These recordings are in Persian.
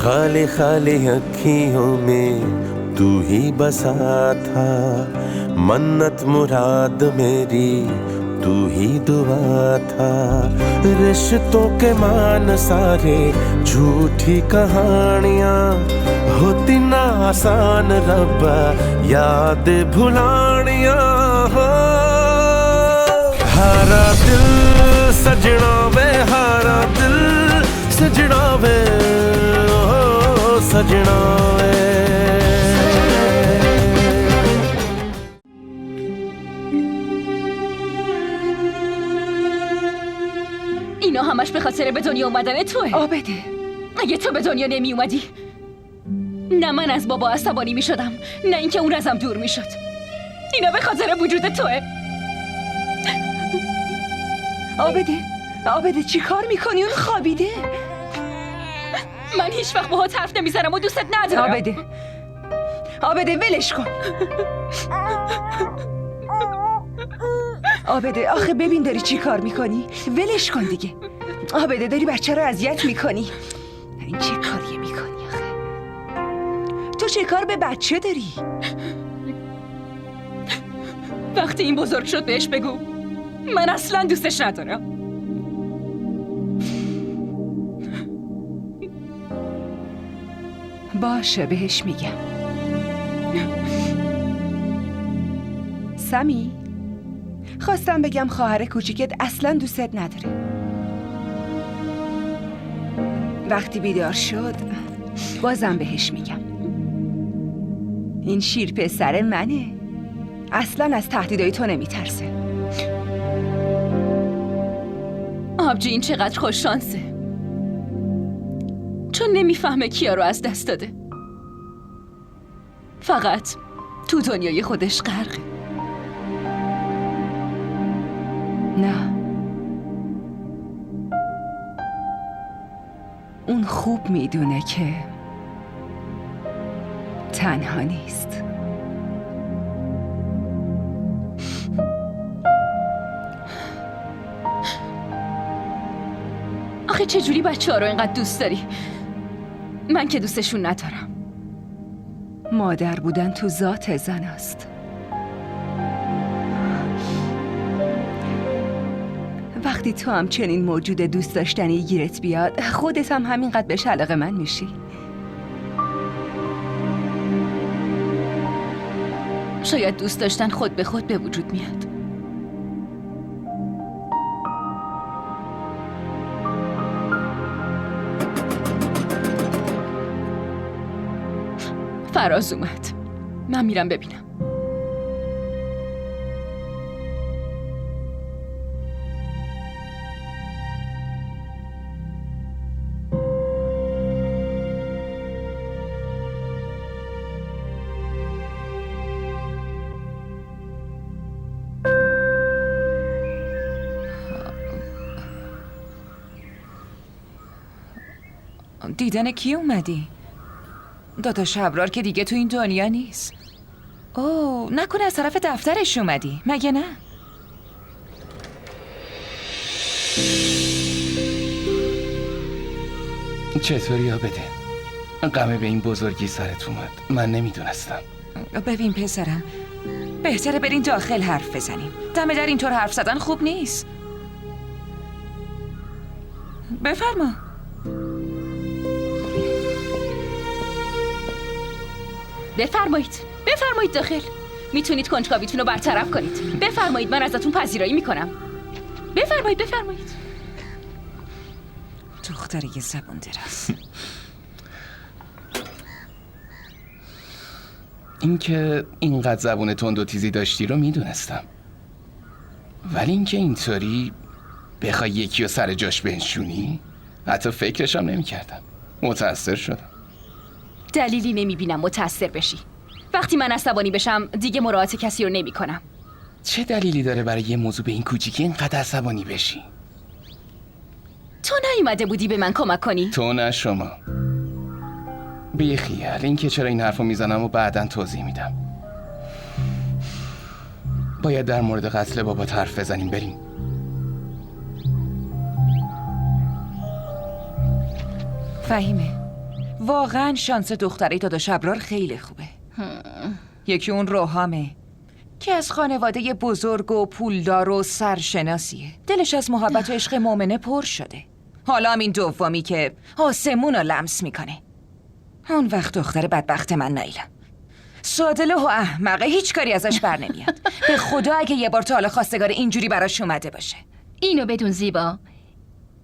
खाली खाली अखियों में तू ही बसा था, मन्नत मुराद मेरी तू ही दुआ था। रिश्तों के मान सारे झूठी कहानियां, होती ना आसान रब्बा याद भुलानियां। हो हारा दिल सजना वे, हारा दिल सजना वे, ओ सजना वे। اینا همش به خاطر به دنیا اومدن توه. عابده، اگه تو به دنیا نمی اومدی، نه من از بابا عصبانی می شدم، نه اینکه اون ازم دور می شد. اینا به خاطر وجود توه. عابده چی کار میکنی؟ اون خوابیده. من هیچ وقت باهات حرف نمیزنم و دوستت ندارم. عابده ولش کن. عابده آخه ببین داری چی کار میکنی؟ ولش کن دیگه. عابده داری بچه رو اذیت میکنی. این چه کاریه میکنی آخه؟ تو چه کار به بچه داری؟ وقتی این بزرگ شد بهش بگو من اصلا دوستش ندارم. باشه بهش میگم. سمی، خواستم بگم خواهر کوچیکت اصلا دوستت نداره. وقتی بیدار شد بازم بهش میگم این شیر پسر منه، اصلا از تهدیدهای تو نمیترسه. آبجی این چقدر خوش شانسه، چون نمیفهمه کیا رو از دست داده، فقط تو دنیای خودش غرقه. نه، اون خوب میدونه که تنها نیست. آخه چجوری بچه ها رو اینقدر دوست داری؟ من که دوستشون ندارم. مادر بودن تو ذات زن است. وقتی تو هم چنین موجود دوست داشتنی گیرت بیاد، خودت هم همینقدر بهش علاقه من میشی. شاید دوست داشتن خود به خود به وجود میاد. فراز اومد، من میرم ببینم. دیدن کی اومدی؟ داداش ابرار که دیگه تو این دنیا نیست. اوه، نکنه از طرف دفترش اومدی، مگه نه؟ چطوری عابده؟ غمه به این بزرگی سرت اومد، من نمیدونستم. ببین پسرم، بهتره برین داخل حرف بزنیم. دم در اینطور حرف زدن خوب نیست. بفرما. بفرمایید داخل. میتونید کنجکاویتون رو برطرف کنید. بفرمایید، من ازتون پذیرایی میکنم. بفرمایید. دختر یه زبون دراز. اینکه اینقدر زبون تند و تیزی داشتی رو میدونستم، ولی اینکه اینطوری بخوای یکی رو سر جاش بنشونی حتی فکرشم نمیکردم. متأثر شدم. دلیلی نمیبینم متأثر بشی. وقتی من عصبانی بشم دیگه مراعات کسی رو نمیکنم. چه دلیلی داره برای یه موضوع به این کوچیکی اینقدر عصبانی بشی؟ تو نیومده بودی به من کمک کنی؟ تو نه شما. بی خیال، این که چرا این حرفو میزنم و بعداً توضیح میدم. باید در مورد قتل بابات حرف بزنیم. بریم. فهیمه، واقعا شانس دختری داداش ابرار خیلی خوبه. یکی اون روحامه که از خانواده بزرگ و پولدار و سرشناسیه. دلش از محبت و عشق مؤمنه پر شده. حالا هم این دومی که آسمون رو لمس میکنه. اون وقت دختر بدبخت من نایلا سادله و احمقه، هیچ کاری ازش بر نمیاد. به خدا اگه یه بار تا حالا خواستگار اینجوری براش اومده باشه. اینو بدون زیبا،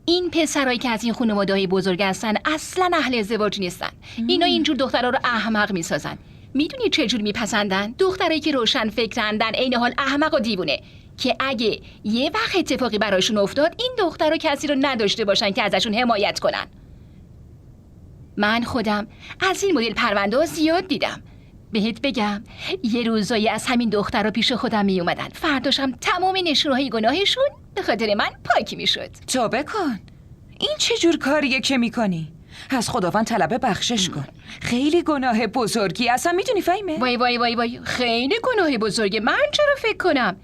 این پسرایی که از این خانواده‌های بزرگ هستن اصلا اهل ازدواج نیستن. اینا اینجور دخترها رو احمق میسازن. میدونی چه جور میپسندن؟ دخترایی که روشن فکرن، در عین حال احمق و دیوونه، که اگه یه وقت اتفاقی براشون افتاد این دخترها کسی رو نداشته باشن که ازشون حمایت کنن. من خودم از این مدل پرونده زیاد دیدم. بهت بگم یه روزایی از همین دخترها پیش خودم می اومدن، فرداشم تمام نشونهای گناهشون به خاطر من پاک میشد. توبه کن، این چه جور کاریه که میکنی؟ از خداوند طلب بخشش کن. خیلی گناه بزرگی، اصلا میدونی فهمه؟ وای وای وای وای، خیلی گناه بزرگه. من چرا فکر کنم؟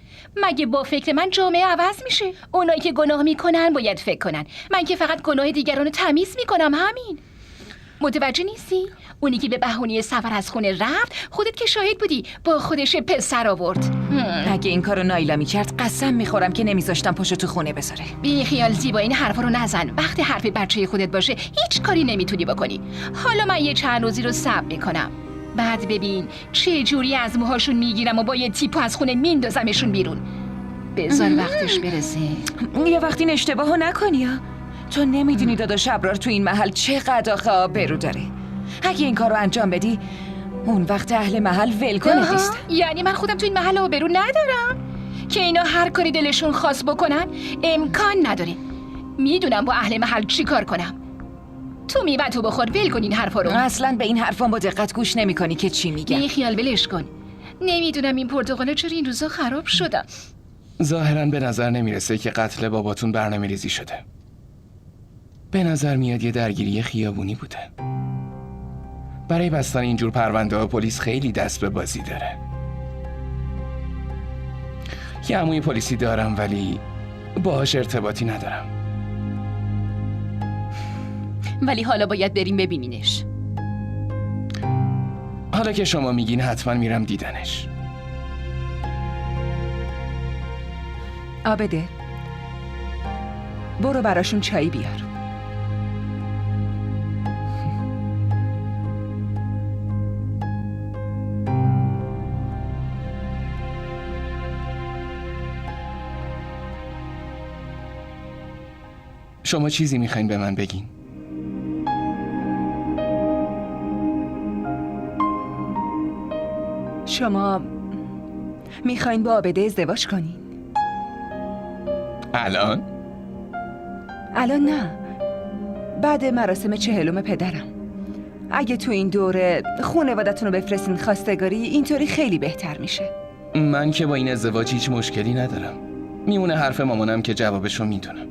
مگه با فکر من جامعه عوض میشه؟ اونایی که گناه میکنن باید فکر کنن. من که فقط گناه دیگران رو تمیز میکنم، همین. متوجه نیستی؟ اونی که به بهونه سفر از خونه رفت، خودت که شاهد بودی، با خودش پسر آورد. اگه این کارو نایلا میکرد قسم میخورم که نمیذاشتم پاشو تو خونه بذاره. بی خیال زیبا، این حرفا رو نزن. وقتی حرف بچه خودت باشه هیچ کاری نمیتونی بکنی. حالا من یه چند روزی رو صبر میکنم، بعد ببین چه جوری از موهاشون میگیرم و با یه تیپو از خونه میندازمشون بیرون. بذار وقتش برسه. یه وقتی این اشتباهو نکنی ها. تو نمیدونی داداش ابرار تو این محل چقدر آخه آبرو داره. اگه این کارو انجام بدی اون وقت اهل محل ولکنت نیست. یعنی من خودم تو این محل آبرو ندارم که اینا هر کاری دلشون خواست بکنن؟ امکان نداره. میدونم با اهل محل چی کار کنم. تو میوه تو بخور، ول کن این حرفا رو. اصلا به این حرفا با دقت گوش نمی‌کنی که چی میگم. بی خیال ولش کن. نمیدونم این پرتقالا چرا این روزا خراب شدن. ظاهراً به نظر نمیرسه که قتل باباتون برنامه‌ریزی شده. به نظر میاد یه درگیری خیابونی بوده. برای بستن اینجور پرونده ها پلیس خیلی دست به بازی داره. یه عموی پلیسی دارم ولی باهاش ارتباطی ندارم. ولی حالا باید بریم ببینینش. حالا که شما میگین حتما میرم دیدنش. آبده، برو براشون چایی بیار. شما چیزی میخواین به من بگین؟ شما میخواین با آبده ازدواج کنین؟ الان؟ الان نه، بعد مراسم 40 پدرم. اگه تو این دوره خانوادتون رو بفرستین خواستگاری، اینطوری خیلی بهتر میشه. من که با این ازدواج هیچ مشکلی ندارم. میمونه حرف مامانم که جوابشو میدونم.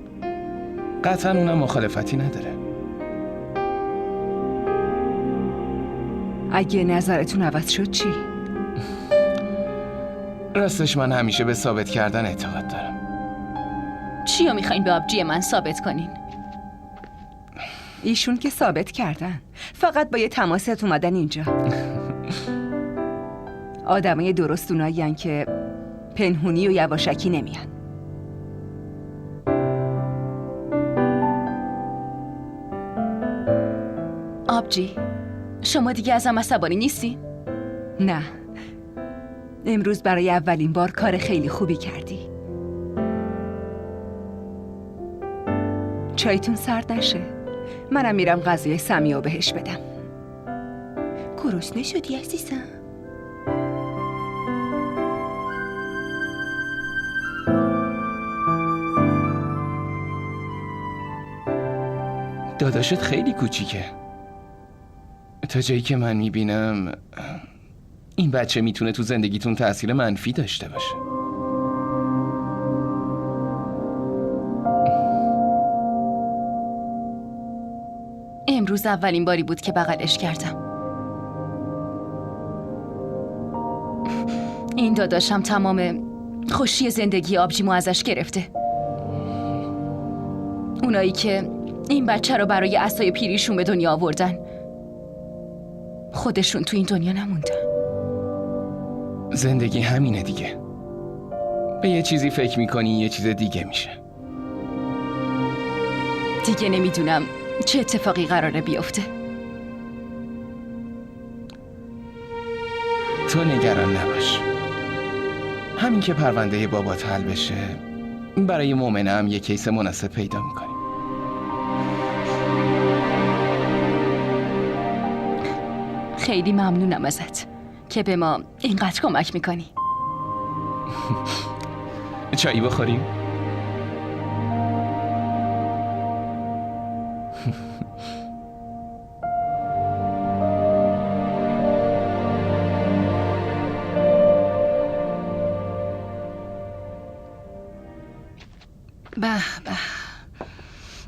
قطعا اونم مخالفتی نداره. اگه نظرتون عوض شد چی؟ راستش من همیشه به ثابت کردن اعتقاد دارم. چی رو میخواین به آبجی من ثابت کنین؟ ایشون که ثابت کردن، فقط با یه تماست اومدن اینجا. آدمای درست اونایین که پنهونی و یواشکی نمیان. آبجی، شما دیگه ازم عصبانی نیستی؟ نه، امروز برای اولین بار کار خیلی خوبی کردی. چایتون سرد نشه، منم میرم غذای سمیو بهش بدم. گرسنه شدی عزیزم؟ داداشت خیلی کوچیکه. تا جایی که من میبینم این بچه میتونه تو زندگیتون تأثیر منفی داشته باشه. امروز اولین باری بود که بغلش کردم. این داداشم تمام خوشی زندگی آبجیمو ازش گرفته. اونایی که این بچه رو برای عصای پیریشون به دنیا آوردن خودشون تو این دنیا نموندن. زندگی همینه دیگه. به یه چیزی فکر میکنی یه چیز دیگه میشه. دیگه نمیدونم چه اتفاقی قراره بیفته. تو نگران نباش. همین که پرونده بابات حل بشه برای مومنه هم یه کیس مناسب پیدا میکنی. خیلی ممنونم ازت که به ما اینقدر کمک میکنی. چایی بخوریم؟ به به،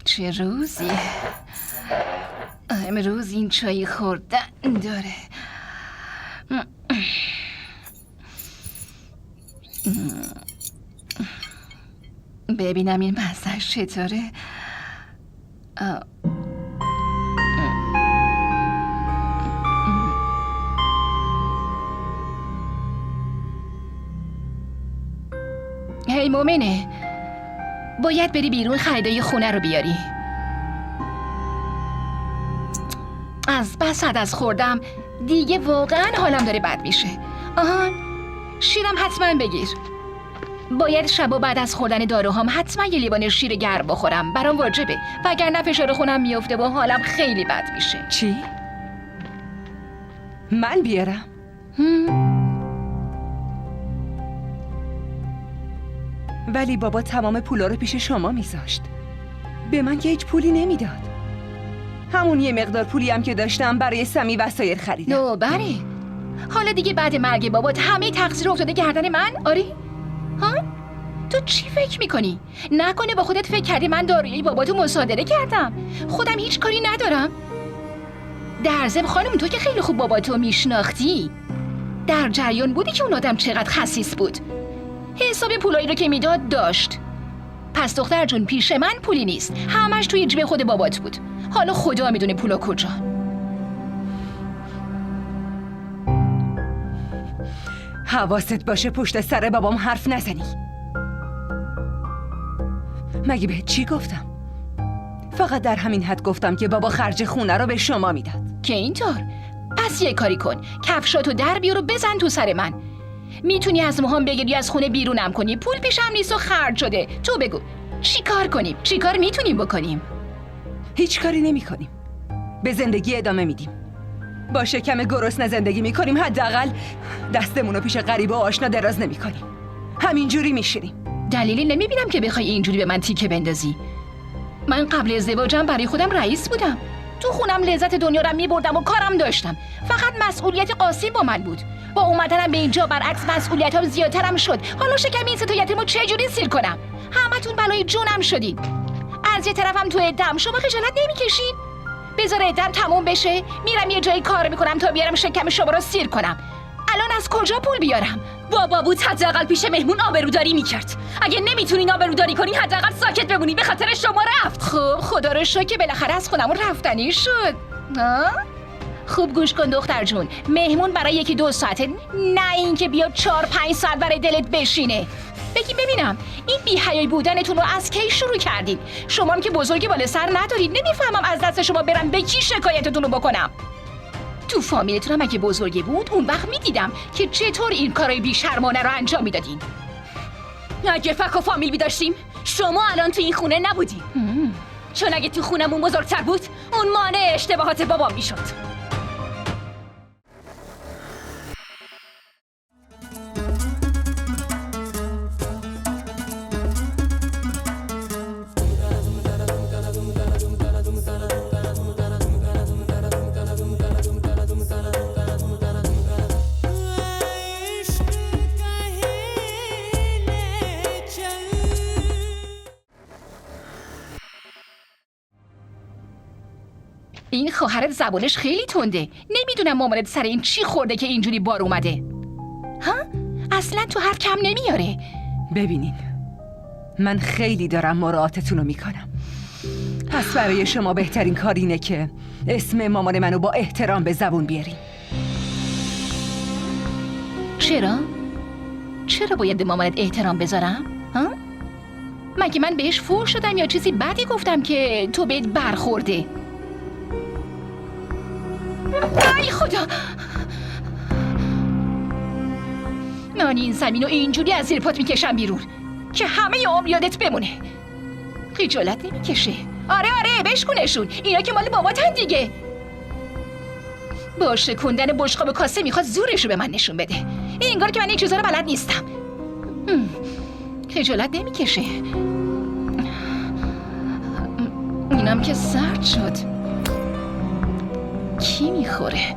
چه روزی. امروز این چای خوردن داره. ببینم این مزهش چطوره. هی مومنه، باید بری بیرون خریدای خونه رو بیاری. از بس از خوردم دیگه واقعا حالم داره بد میشه. آهان، شیرم حتما بگیر. باید شبا بعد از خوردن داروهام حتما یه لیوان شیر گرم بخورم، برام واجبه، وگرنه فشار خونم میفته و حالم خیلی بد میشه. چی؟ من بیارم؟ ولی بابا تمام پولا رو پیش شما میذاشت. به من که هیچ پولی نمیداد. همون یه مقدار پولی هم که داشتم برای سمی وسایل خریدم. بله. حالا دیگه بعد مرگ بابات همه تقصیر افتاده گردن من؟ آره؟ ها؟ تو چی فکر میکنی؟ نکنه با خودت فکر کردی من دارویی باباتو مصادره کردم؟ خودم هیچ کاری ندارم. در ضمن خانم، تو که خیلی خوب باباتو میشناختی، در جریان بودی که اون آدم چقدر خسیس بود. حساب پولایی رو که میداد داشت. پس دختر جون، پیش من پولی نیست، همش توی جیب خود بابات بود. حالا خدا میدونه پولا کجا. حواست باشه پشت سر بابام حرف نزنی. مگه بهت چی گفتم؟ فقط در همین حد گفتم که بابا خرج خونه رو به شما میداد. که اینطور؟ پس یه کاری کن، کفشاتو در بیار و بزن تو سر من. میتونی از موهام بگیری از خونه بیرونم کنی، پول پیشم نیست و خرج شده. تو بگو چی کار کنیم؟ چی کار میتونیم بکنیم؟ هیچ کاری نمی کنیم. به زندگی ادامه میدیم. با شکم گرسنه زندگی میکنیم، حداقل دستمونو پیش غریبه و آشنا دراز نمی کنیم. همینجوری میشینیم. دلیلی نمیبینم که بخوای اینجوری به من تیکه بندازی. من قبل ازدواجم برای خودم رئیس بودم. تو خونم لذت دنیا رو میبردم و کارم داشتم. فقط مسئولیت قاسم با من بود. با اومدنم به اینجا برعکس مسئولیتام زیادترم شد. حالا شکم این سه تا یتیمو چجوری سیر کنم؟ همتون بلای جونم شدین. از یه طرفم تو عدم، شما خجالت نمیکشین؟ بذار عدم تموم بشه، میرم یه جایی کار میکنم تا بیارم شکم شما رو سیر کنم. الان از کجا پول بیارم؟ بابا بود حداقل پیش مهمون آبروداری میکرد. اگه نمیتونین آبروداری کنین حداقل ساکت بمونی، به خاطر شما رفت. خب خدا رو شکر که بالاخره از خونمون رفتنی شد. ها؟ خوب گوش کن دختر جون، مهمون برای 1-2 ساعته، نه اینکه بیاد 4-5 ساعت برای دلت بشینه. بگیم ببینم این بی‌حیایی بودنتون رو از کی شروع کردین؟ شما هم که بزرگی بالا سر ندارید. نمیفهمم از دست شما برم به کی شکایتتون رو بکنم. تو فامیلتون هم اگه بزرگی بود اون وقت میدیدم که چطور این کارای بی‌شرمانه رو انجام میدادین. اگه فک و فامیل داشتیم شما الان تو این خونه نبودین. چون اگه تو خونمون بزرگتر بود اون مانع اشتباهات بابام میشد. این خواهرت زبانش خیلی تنده. نمیدونم مامانت سر این چی خورده که اینجوری بار اومده. ها؟ اصلا تو حرف کم نمیاره. ببینین، من خیلی دارم مراعاتتون رو میکنم. پس برای شما بهترین کار اینه که اسم مامان منو با احترام به زبون بیارین. چرا؟ چرا باید به مامانت احترام بذارم؟ ها؟ مگه من بهش فحش شدم یا چیزی بدی گفتم که تو بهت برخورده؟ ای خدا! من این زمین رو اینجوری از زیر پات میکشم بیرون که همه عمر یادت بمونه. خجالت نمیکشه؟ آره بشکونشون، اینا که مال باباتن دیگه. با شکوندن بشقاب کاسه میخواد زورشو به من نشون بده. این انگار که من این چیزا رو بلد نیستم. خجالت نمیکشه؟ اینم که سرد شد. کی میخوره؟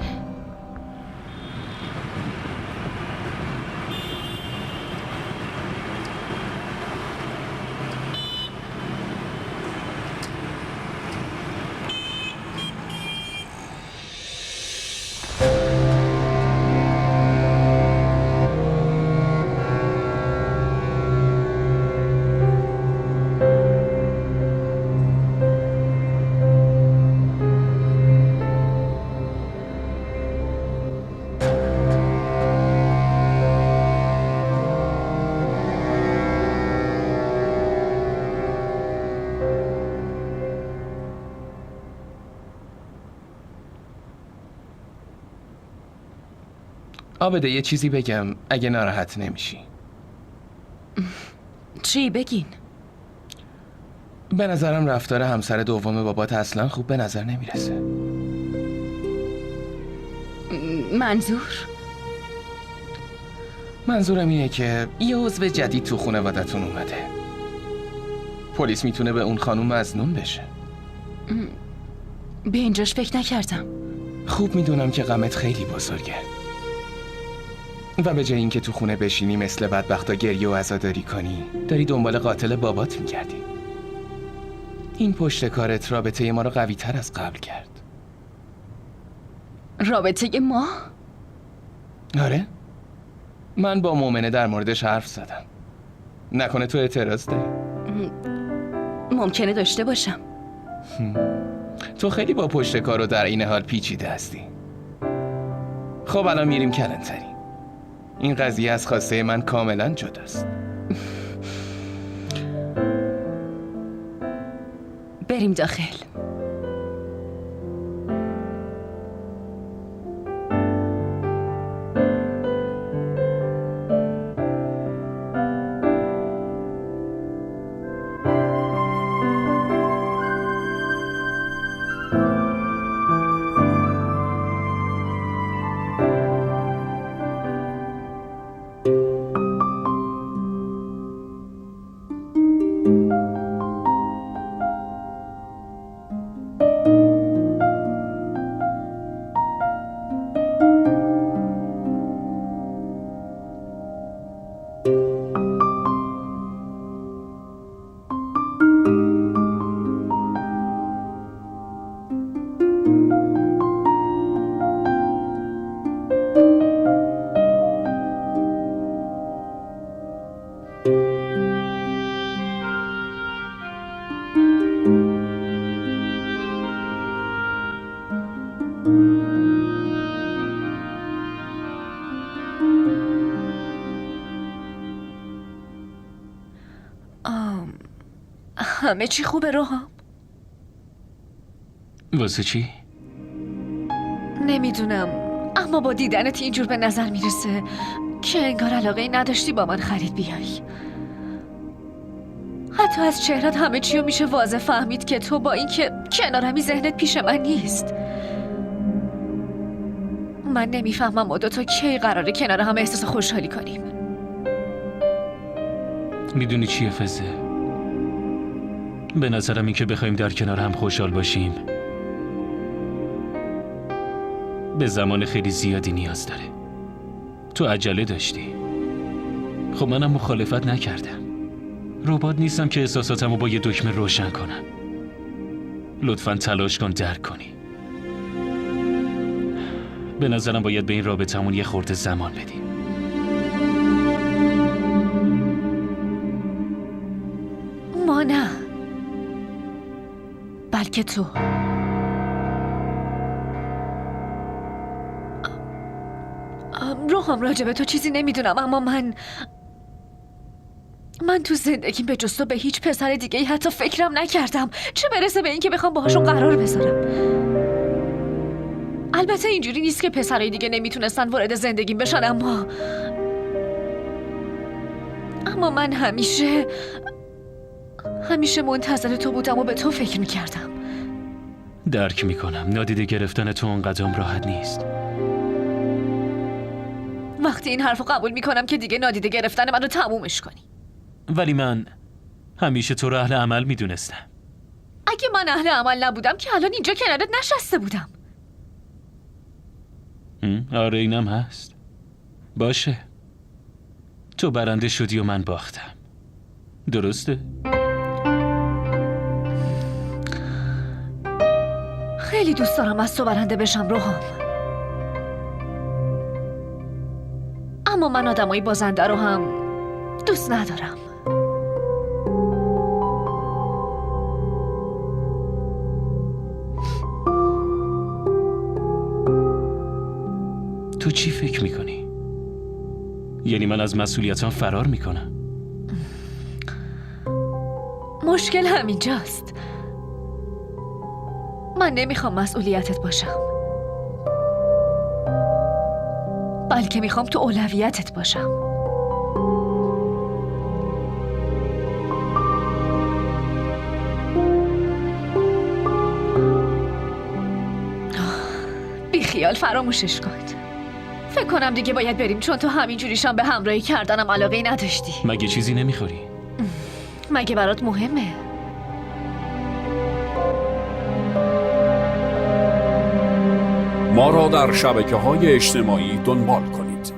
آبده یه چیزی بگم اگه ناراحت نمیشی. چی بگین؟ به نظرم رفتار همسر دوم بابات اصلا خوب به نظر نمیرسه. منظورم اینه که یه عضو جدید تو خانوادتون اومده. پلیس میتونه به اون خانوم مظنون بشه. به اینجاش فکر نکردم. خوب میدونم که غمت خیلی بزرگه و به جای اینکه تو خونه بشینی مثل بدبختا گریه و عزاداری کنی، داری دنبال قاتل بابات میگردی. این پشت کارت رابطه ما رو قوی تر از قبل کرد. رابطه ما؟ آره؟ من با مؤمنه در موردش حرف زدم. نکنه تو اعتراض داری؟ ممکنه داشته باشم. تو خیلی با پشت کار رو در این حال پیچیده هستی. خب الان میریم کلانتری. این قضیه از خواسته من کاملا جداست. بریم داخل. همه چی خوبه روحام؟ واسه چی؟ نمیدونم، اما با دیدنت اینجور به نظر میرسه که انگار علاقه نداشتی با من خرید بیای. حتی از چهرت همه چی رو میشه واضح فهمید که تو با اینکه کنارمی ذهنت پیش من نیست. من نمیفهمم ما دوتا کی قراره کنار هم احساس خوشحالی کنیم. میدونی چیه فزه؟ به نظرم این که بخوایم در کنار هم خوشحال باشیم به زمان خیلی زیادی نیاز داره. تو عجله داشتی. خب منم مخالفت نکردم. ربات نیستم که احساساتمو با یه دکمه روشن کنم. لطفاً تلاش کن درک کنی. به نظرم باید به این رابطمون یه خورده زمان بدیم. ما نه، بلکه تو. روحم راجبه تو چیزی نمیدونم، اما من تو زندگیم به جز تو به هیچ پسر دیگه حتی فکرم نکردم، چه برسه به این که بخوام باهاشون قرار بذارم. البته اینجوری نیست که پسرای دیگه نمیتونستن وارد زندگیم بشن، اما من همیشه منتظر تو بودم و به تو فکر میکردم. درک میکنم نادیده گرفتن تو اونقدرم راحت نیست. وقتی این حرفو قبول میکنم که دیگه نادیده گرفتن منو تمومش کنی. ولی من همیشه تو رو اهل عمل میدونستم. اگه من اهل عمل نبودم که الان اینجا کنارت نشسته بودم. آره اینم هست. باشه، تو برنده شدی و من باختم، درسته؟ خیلی دوست دارم از تو برنده بشم روحام، اما من آدمای بازنده رو هم دوست ندارم. تو چی فکر میکنی؟ یعنی من از مسئولیتام فرار میکنم؟ مشکل همینجاست. من نمیخوام مسئولیتت باشم، بلکه میخوام تو اولویتت باشم. بی خیال فراموشش کن. فکر کنم دیگه باید بریم، چون تو همینجوریشم به همراهی کردنم علاقه نداشتی. مگه چیزی نمیخوری؟ مگه برات مهمه؟ ما را در شبکه‌های اجتماعی دنبال کنید.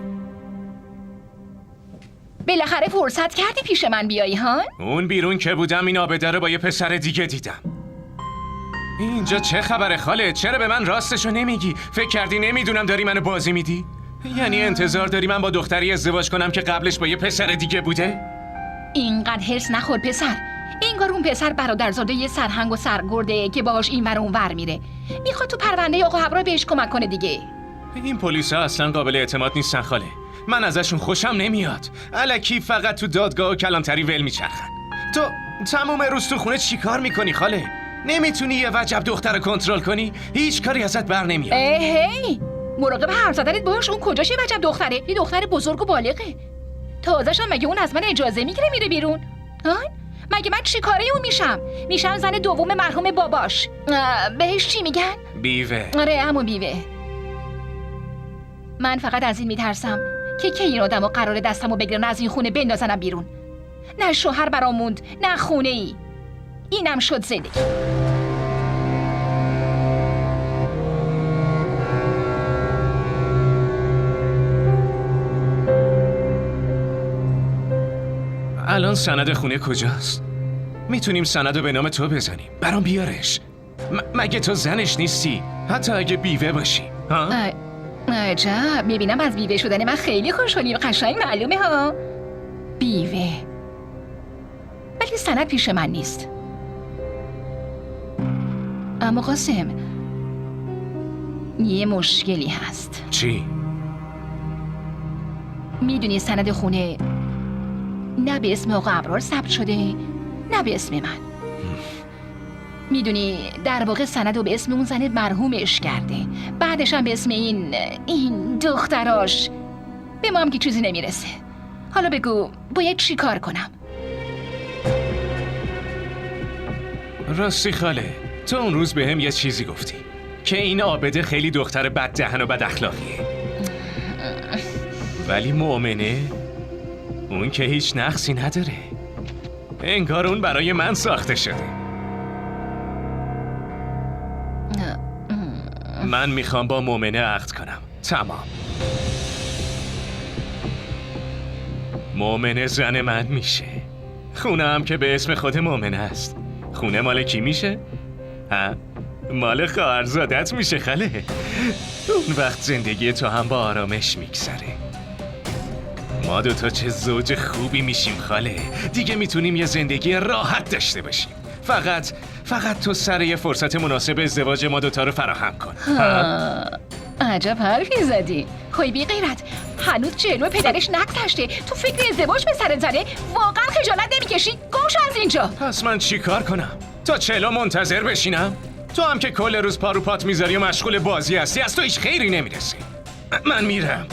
بالاخره فرصت کردی پیش من بیایی ها؟ اون بیرون که بودم این آبده رو با یه پسر دیگه دیدم. اینجا چه خبره خاله؟ چرا به من راستشو نمیگی؟ فکر کردی نمیدونم داری منو بازی میدی؟ یعنی انتظار داری من با دختری ازدواج کنم که قبلش با یه پسر دیگه بوده؟ اینقدر هرس نخور پسر. انگار اون پسر برادرزاده یه سرهنگ و سرگرده که باهاش این ور اون ور میره. میخواد تو پرونده آقا ابرار بهش کمک کنه دیگه. این پلیسا اصلا قابل اعتماد نیستن خاله. من ازشون خوشم نمیاد. الکی فقط تو دادگاه و کلانتری ول میچرخن. تو تموم روز تو خونه چیکار میکنی خاله؟ نمیتونی یه وجب دختر رو کنترل کنی؟ هیچ کاری ازت بر نمیاد. هی مراقب حرف زدنت باش. اون کجاش یه وجب دختره؟ یه دختر بزرگ و بالغه. تازه‌شم مگه اون از من اجازه میگیره میره بیرون؟ ها؟ مگه من چی کاره اون میشم زن دوم مرحوم باباش. بهش چی میگن؟ بیوه. آره همون بیوه. من فقط از این میترسم که این آدمو قراره دستمو بگیرن از این خونه بندازنم بیرون. نه شوهر برام موند، نه خونه ای. اینم شد زندگی. الان سند خونه کجاست؟ میتونیم سندو به نام تو بزنیم. برام بیارش. مگه تو زنش نیستی؟ حتی اگه بیوه باشی. ها؟ عجب، میبینم از بیوه شدن من خیلی خوشحالی. قشنگ معلومه ها. بیوه. ولی سند پیش من نیست. اما قاسم، یه مشکلی هست. چی؟ میدونی سند خونه نه به اسم آقا ابرار ثبت شده، نه به اسم من. میدونی در واقع سند رو به اسم اون زن مرحومش کرده، بعدش هم به اسم این دختراش. به ما هم که چیزی نمیرسه. حالا بگو باید چی کار کنم؟ راستی خاله، تو اون روز به هم یه چیزی گفتی که این آبده خیلی دختر بد دهن و بد اخلاقیه. ولی مؤمنه اون که هیچ نقصی نداره. انگار اون برای من ساخته شده. من میخوام با مؤمنه عقد کنم. تمام. مؤمنه زن من میشه. خونه هم که به اسم خود مؤمنه است. خونه مال کی میشه؟ ها؟ مال خواهرزادت میشه خاله. اون وقت زندگی تو هم با آرامش میگذره. ما دوتا چه زوج خوبی میشیم خاله. دیگه میتونیم یه زندگی راحت داشته باشیم. فقط تو سر یه فرصت مناسب ازدواج ما دوتا رو فراهم کن. عجب حرفی زدی. های بی غیرت، هنوز جلو پدرش نگذشته تو فکر ازدواج به سر زنه؟ واقعا خجالت نمیکشی؟ گوش از اینجا. پس من چی کار کنم؟ تا چلو منتظر بشینم؟ تو هم که کل روز پارو پات میذاری و مشغول بازی هستی، از تو هیچ خیری نمیرسی. من میرم.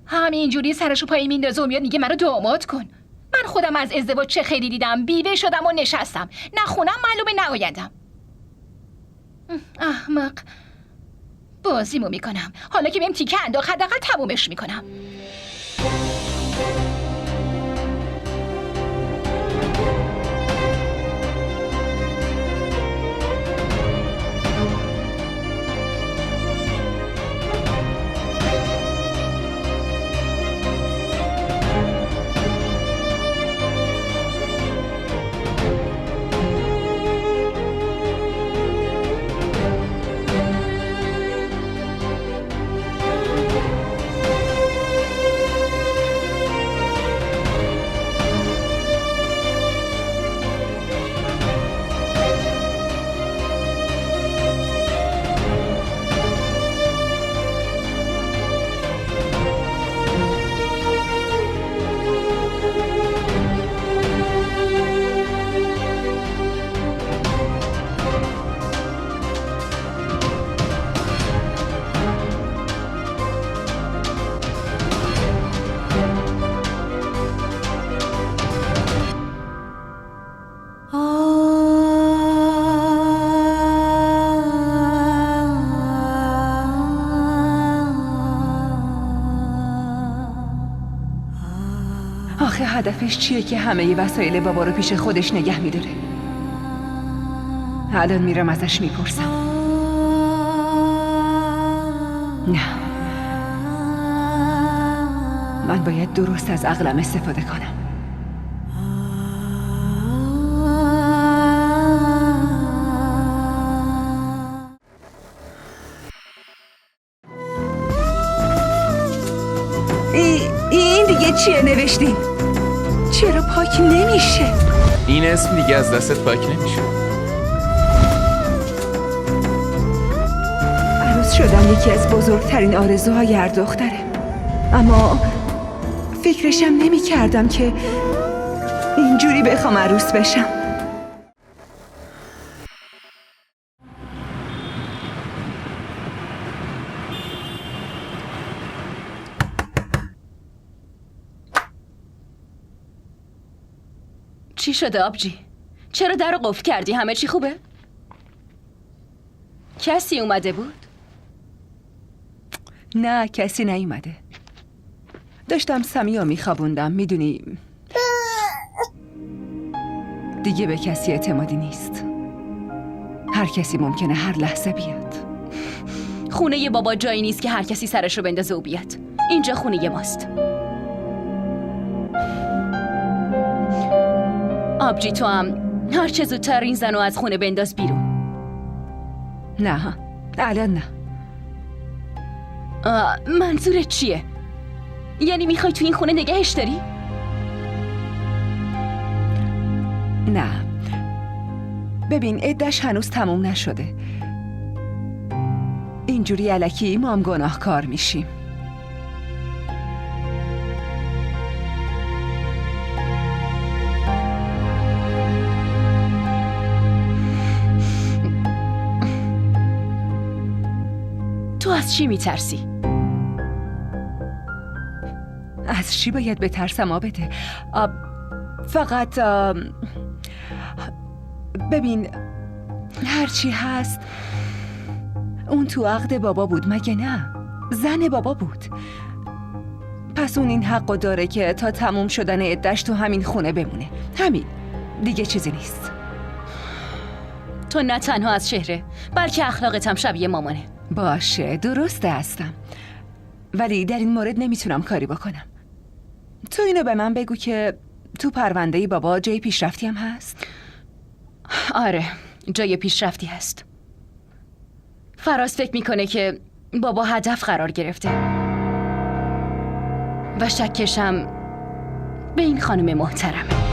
همینجوری سرشو پایی میندازه و میاد میگه منو داماد کن. من خودم از ازدواج چه خیلی دیدم، بیوه شدم و نشستم، نه خونم معلومه نه آیندم. احمق. بازیمو میکنم، حالا که بهم تیکه انداخت حداقل تمومش میکنم. آخه هدفش چیه که همه وسایل بابا رو پیش خودش نگه میداره؟ الان میرم ازش میپرسم. نه، من باید درست از عقلم استفاده کنم. این دیگه چیه نوشتین؟ چرا پاک نمیشه؟ این اسم دیگه از دستت پاک نمیشه. عروس شدن یکی از بزرگترین آرزوهای هر دختره، اما فکرشم نمی کردم که اینجوری بخوام عروس بشم. چی شده آبجی؟ چرا در رو قفل کردی؟ همه چی خوبه؟ کسی اومده بود؟ نه، کسی نیومده. داشتم سمیو میخوابوندم. میدونی دیگه به کسی اعتمادی نیست. هر کسی ممکنه هر لحظه بیاد. خونه ی بابا جایی نیست که هر کسی سرش رو بندازه و بیاد. اینجا خونه ی ماست. آبجی تو هم هر چه زودتر این زنو از خونه بنداز بیرون. نه، الان نه. منظورت چیه؟ یعنی میخوای تو این خونه نگهش داری؟ نه، ببین عده‌اش هنوز تموم نشده. اینجوری الکی ما هم گناهکار میشیم. تو از چی میترسی؟ از چی باید بترسم آبده؟ فقط ببین هر چی هست اون تو عقد بابا بود، مگه نه؟ زن بابا بود. پس اون این حقو داره که تا تموم شدن عده‌اش تو همین خونه بمونه. همین، دیگه چیزی نیست. تو نه تنها از چهره بلکه اخلاقت هم شبیه مامانه. باشه، درسته هستم، ولی در این مورد نمیتونم کاری بکنم. تو اینو به من بگو که تو پرونده بابا جای پیشرفتی هم هست؟ آره، جای پیشرفتی هست. فراز فکر میکنه که بابا هدف قرار گرفته و شکشم به این خانم محترمه.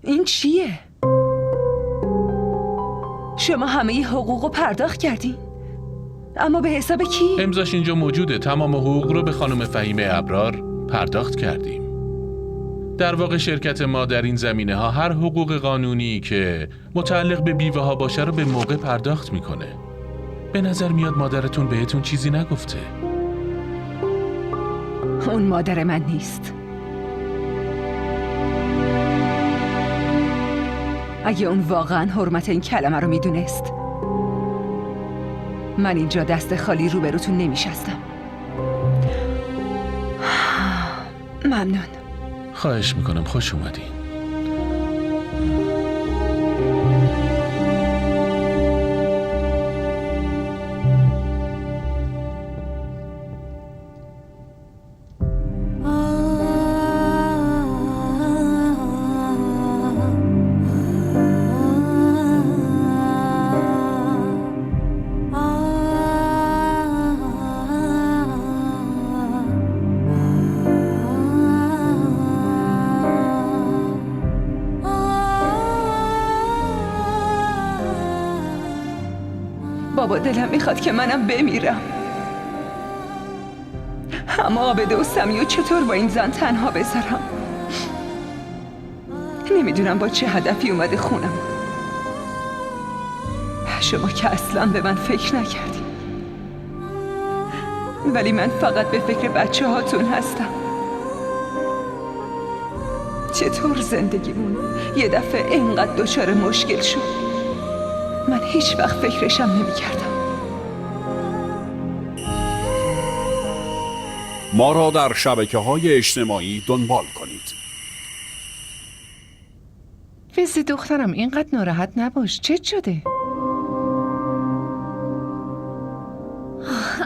این چیه؟ شما همه حقوق رو پرداخت کردین؟ اما به حساب کی؟ امضاش اینجا موجوده. تمام حقوق رو به خانم فهیمه ابرار پرداخت کردیم. در واقع شرکت ما در این زمینه ها هر حقوق قانونی که متعلق به بیوه ها باشه رو به موقع پرداخت میکنه. به نظر میاد مادرتون بهتون چیزی نگفته. اون مادر من نیست. اگه اون واقعا حرمت این کلمه رو میدونست، من اینجا دست خالی روبروتون نمیشستم. ممنون. خواهش میکنم، خوش اومدین. بابا دلم میخواد که منم بمیرم، اما عابده و سمیو چطور با این زن تنها بذارم؟ نمیدونم با چه هدفی اومده خونم. شما که اصلا به من فکر نکردی، ولی من فقط به فکر بچه هاتون هستم. چطور زندگیمون یه دفعه اینقدر دچار مشکل شد؟ من هیچ وقت فکرشم نمی کردم. ما را در شبکه‌های اجتماعی دنبال کنید. فیزی دخترم اینقدر ناراحت نباش. چه شده؟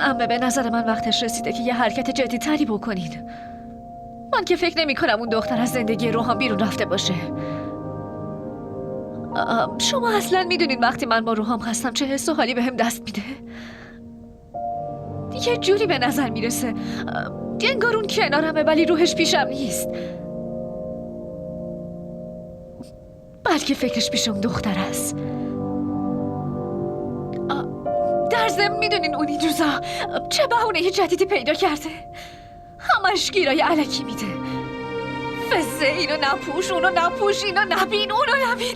عمه به نظر من وقتش رسیده که یه حرکت جدی‌تری بکنید. من که فکر نمی کنم اون دختر از زندگی روحان بیرون رفته باشه. شما اصلا میدونین وقتی من با روحام هستم چه حس و حالی بهم دست میده؟ یه جوری به نظر میرسه انگار اون کنارمه ولی روحش پیشم نیست. بلکه فکرش پیش اون دختر است. در ضمن میدونین اون این روزا چه بهونه جدیدی پیدا کرده؟ همش گیرای علکی میده. فزه اینو نپوش، اونو نپوش، اینو نبین، اونو نبین.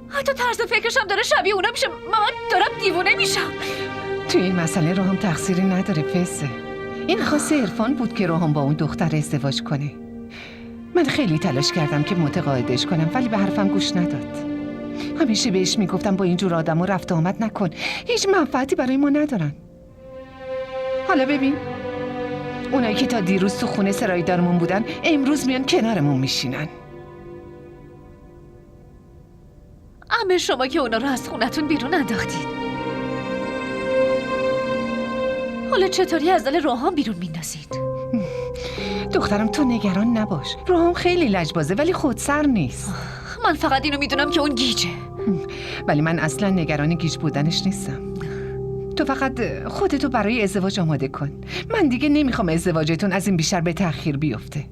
حتی طرز فکرشم داره شبیه اونا میشه. من دارم دیوونه میشم. توی این مسئله روحام تقصیری نداره فزه. این خاص عرفان بود که روحام با اون دختر ازدواج کنه. من خیلی تلاش کردم که متقاعدش کنم ولی به حرفم گوش نداد. همیشه بهش میگفتم با اینجور آدمو رفت آمد نکن، هیچ منفعتی برای ما ندارن. حالا ببین اونایی که تا دیروز تو خونه سرایدارمون بودن امروز میان کنارمون میشینن. عمه شما که اونا رو از خونتون بیرون انداختید، حالا چطوری از دل روحان بیرون میندازید؟ دخترم تو نگران نباش، روحان خیلی لجبازه ولی خودسر نیست. من فقط اینو میدونم که اون گیجه. ولی من اصلا نگران گیج بودنش نیستم. تو فقط خودتو برای ازدواج آماده کن. من دیگه نمیخوام ازدواجتون از این بیشتر به تأخیر بیفته.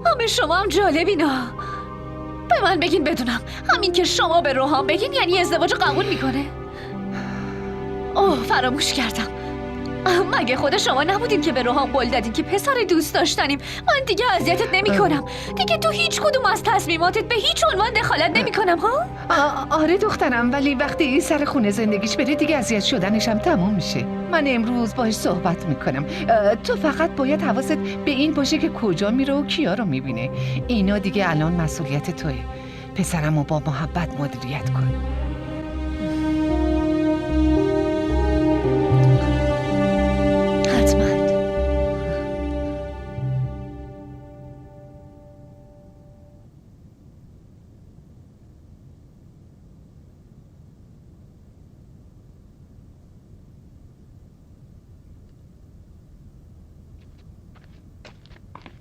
همه شما هم جالبینا. به من بگین بدونم همین که شما به روحان بگین یعنی ازدواج قبول میکنه؟ اوه فراموش کردم. مگه خود شما نبودین که به روحان قول دادین که پسر دوست داشتنیم؟ من دیگه اذیتت نمی کنم. دیگه تو هیچ کدوم از تصمیماتت به هیچ عنوان دخالت نمی کنم ها؟ آره دخترم، ولی وقتی این سر خونه زندگیش بره دیگه اذیت شدنش هم تموم میشه. من امروز باهاش صحبت میکنم. تو فقط باید حواست به این باشه که کجا میره و کیا رو میبینه. اینا دیگه الان مسئولیت توئه. پسرمو با محبت مدیریت کن.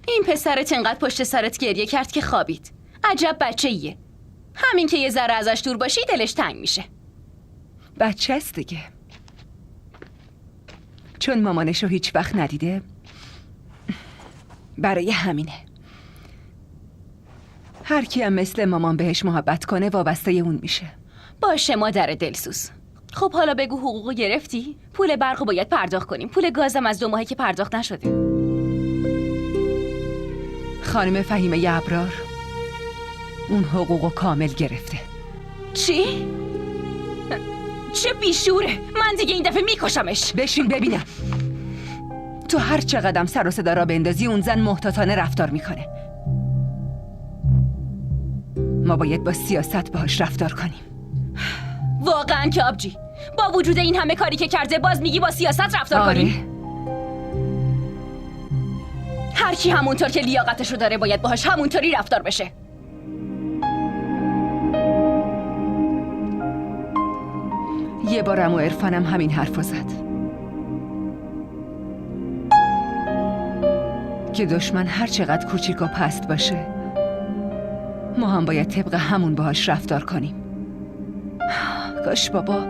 این پسرت انقدر پشت سرت گریه کرد که خوابید. عجب بچه ایه. همین که یه ذره ازش دور باشی دلش تنگ میشه. بچه است دیگه. چون مامانشو هیچ وقت ندیده برای همینه. هر کیم مثل مامان بهش محبت کنه وابسته اون میشه. باشه مادر دلسوز. خب حالا بگو حقوقو گرفتی؟ پول برقو باید پرداخت کنیم. پول گازم از 2 ماهه که پرداخت نشده. خانم فهیمه ابرار اون حقوقو کامل گرفته. چی؟ چه بیشوره. من دیگه این دفعه میکشمش. بشین ببینم. تو هر چقدر سر و صدا را بندازی اون زن محتاطانه رفتار میکنه. ما باید با سیاست باهاش رفتار کنیم. واقعا که آبجی با وجود این همه کاری که کرده باز میگی با سیاست رفتار کنیم؟ هر کی همونطور که لیاقتش رو داره باید باهاش همونطوری رفتار بشه. یه بارم و عرفانم همین حرفو زد که دشمن هر چقدر کوچیک و پست باشه ما هم باید طبق همون باهاش رفتار کنیم. کاش بابا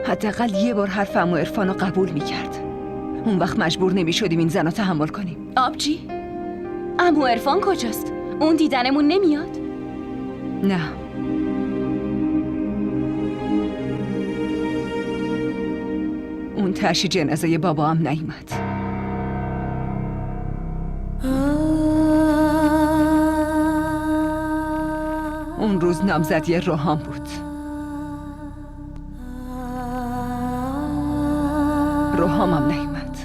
حداقل یه بار حرف عمو عرفانو قبول میکرد. اون وقت مجبور نمیشدیم این زن رو تحمل کنیم. آبجی عمو عرفان کجاست؟ اون دیدنمون نمیاد؟ نه اون تشی جنازه بابا هم نیومد. اون روز نامزدی روحان بود. روحام هم نیومد.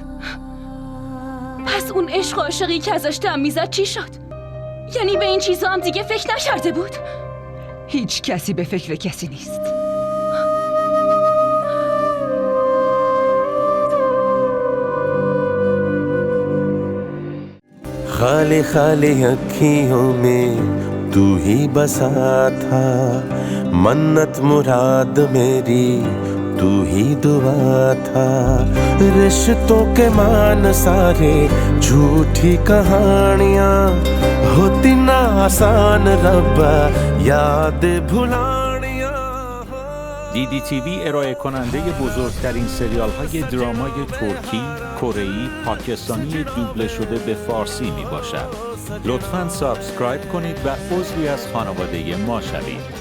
پس اون عشق و عاشقی که ازش دم میزد چی شد؟ یعنی به این چیزا هم دیگه فکر نکرده بود؟ هیچ کسی به فکر کسی نیست. खाली खाली अखियों में तू ही बसा था, मन्नत मुराद मेरी तू ही दुआ था। रिश्तों के मान सारे झूठी कहानियाँ होती ना आसान रब्बा याद भुलानियाँ। DDTV ارائه کننده بزرگترین سریال های درامای ترکی، کره‌ای، پاکستانی دوبله شده به فارسی می باشد. لطفاً سابسکرایب کنید و عضوی از خانواده ما شوید.